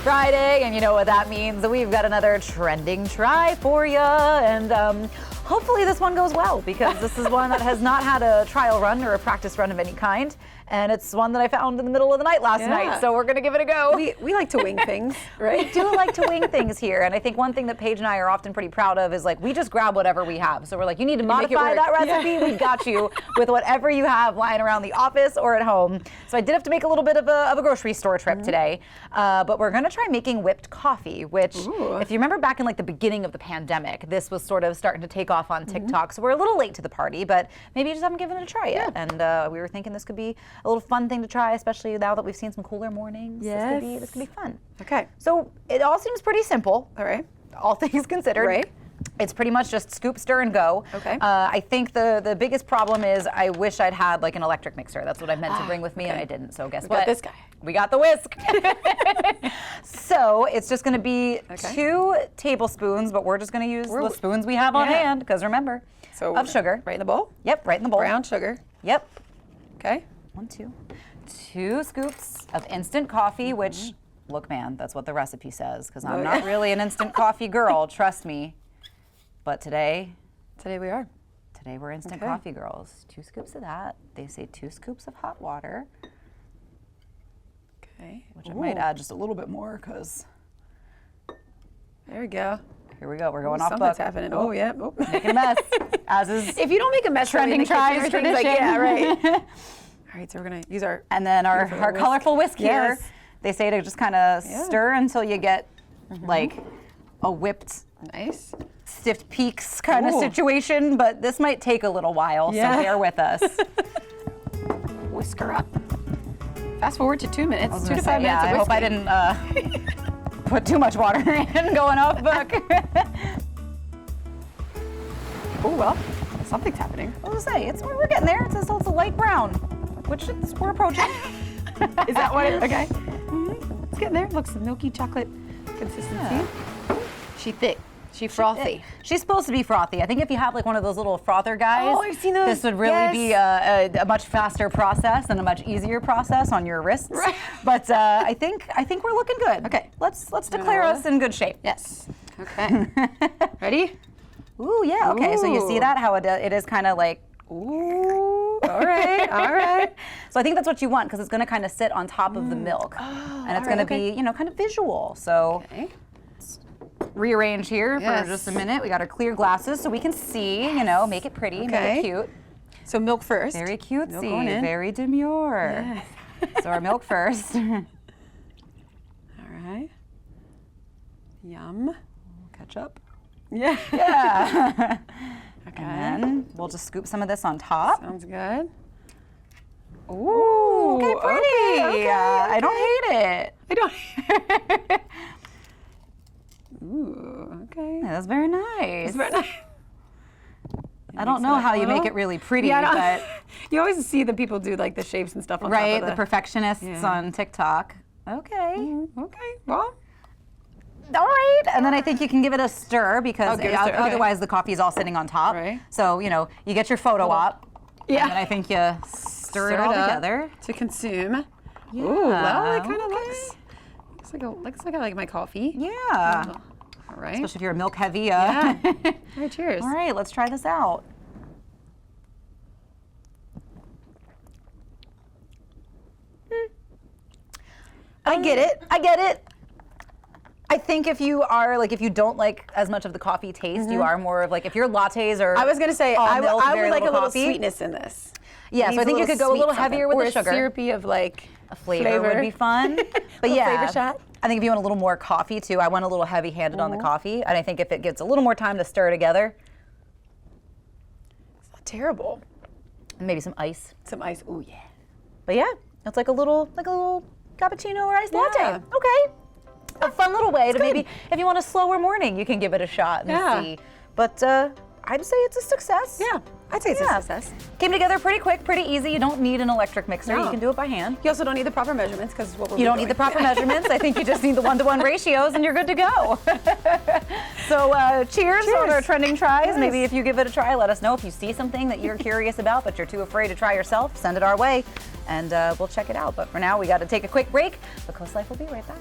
Friday, and you know what that means. We've got another trending try for you, and hopefully this one goes well, because this is one that has not had a trial run or a practice run of any kind, and it's one that I found in the middle of the night last night, so we're gonna give it a go. We like to wing things, right? We do like to wing things here, and I think one thing that Paige and I are often pretty proud of is, like, we just grab whatever we have. So we're like, you need to modify that recipe, we've got you with whatever you have lying around the office or at home. So I did have to make a little bit of a grocery store trip today, but we're gonna try making whipped coffee, which, if you remember back in like the beginning of the pandemic, this was sort of starting to take off on TikTok. So we're a little late to the party, but maybe you just haven't given it a try yet. And we were thinking this could be a little fun thing to try, especially now that we've seen some cooler mornings. Yes. This could be fun. Okay. So it all seems pretty simple. All right. All things considered. Right. It's pretty much just scoop, stir, and go. Okay. I think the biggest problem is I wish I'd had like an electric mixer. That's what I meant to bring with me, and I didn't. So guess what? Got this guy. We got the whisk. So it's just going to be 2 tablespoons, but we're just going to use the spoons we have on hand, because remember, of sugar. Right in the bowl? Yep, right in the bowl. Brown sugar. Yep. Okay. 1, 2. 2 scoops of instant coffee, which, look, man, that's what the recipe says, because I'm not really an instant coffee girl, trust me. But today we are. Today we're instant coffee girls. 2 scoops of that. They say 2 scoops of hot water. Okay. Which I might add just a little bit more, because there we go. Here we go. We're going off Something's book. happening. Oh yeah. Oh. Making a mess. As is if you don't make a mess, trending tries tradition. Like, yeah, right. All right. So we're gonna use our our colorful whisk here. They say to just kind of stir until you get like a whipped, stiff peaks kind of situation. But this might take a little while, so bear with us. Whisk her up. Fast forward to 2 minutes. 2 to 5 minutes. Yeah, I hope I didn't put too much water in going off book. Oh well, something's happening. I was gonna say, we're getting there. It's a light brown, which we're approaching. Is that what it? Okay. It's getting there. Looks milky chocolate consistency. She thick. She frothy. She's supposed to be frothy. I think if you have like one of those little frother guys, I've seen those. This would really be a much faster process and a much easier process on your wrists. Right. But I think we're looking good. Okay. Let's declare us in good shape. Yes. Okay. Ready? Ooh, yeah. Okay. So you see that how it is kind of like. Ooh. All right. All right. So I think that's what you want, because it's going to kind of sit on top of the milk, and it's going to be kind of visual. So. Rearrange here for just a minute. We got our clear glasses so we can see, make it pretty, make it cute. So milk first. Very cutesy, very demure. Yes. So our milk first. All right. Yum. Ketchup. Yeah. Yeah. Okay. And then we'll just scoop some of this on top. Sounds good. Ooh, okay, pretty. Okay, I don't hate it. I don't. Ooh, okay. Yeah, that's very nice. It's very nice. I don't know how you make it really pretty, but you always see the people do like the shapes and stuff on right, top of the perfectionists on TikTok. Okay. Okay. Well. All right, and then I think you can give it a stir, because otherwise the coffee is all sitting on top. Right. So you get your photo op. Yeah. And then I think you stir it all together to consume. Yeah. Ooh, well, it kind of looks like I like my coffee. Yeah. All right. Especially if you're a milk heavy. Yeah. All right, cheers. All right, let's try this out. I get it. I think if you don't like as much of the coffee taste, you are more of like, if your lattes are. I was gonna say I would like a little coffee. Sweetness in this. Yeah, so I think you could go a little heavier with the sugar. Or a syrupy of like a flavor would be fun. But yeah, flavor shot. I think if you want a little more coffee too, I want a little heavy-handed on the coffee, and I think if it gets a little more time to stir together, it's not terrible. And maybe some ice. Some ice. Ooh yeah. But yeah, it's like a little cappuccino or iced latte. Okay. A fun little way to maybe, if you want a slower morning, you can give it a shot and see. But I'd say it's a success. Yeah, I'd say it's a success. Came together pretty quick, pretty easy. You don't need an electric mixer. You can do it by hand. You also don't need the proper measurements, because what we're You don't need the proper measurements. I think you just need the 1-to-1 ratios and you're good to go. So cheers on our trending tries. Yes. Maybe if you give it a try, let us know. If you see something that you're curious about but you're too afraid to try yourself, send it our way and we'll check it out. But for now, we got to take a quick break. But CoastLife will be right back.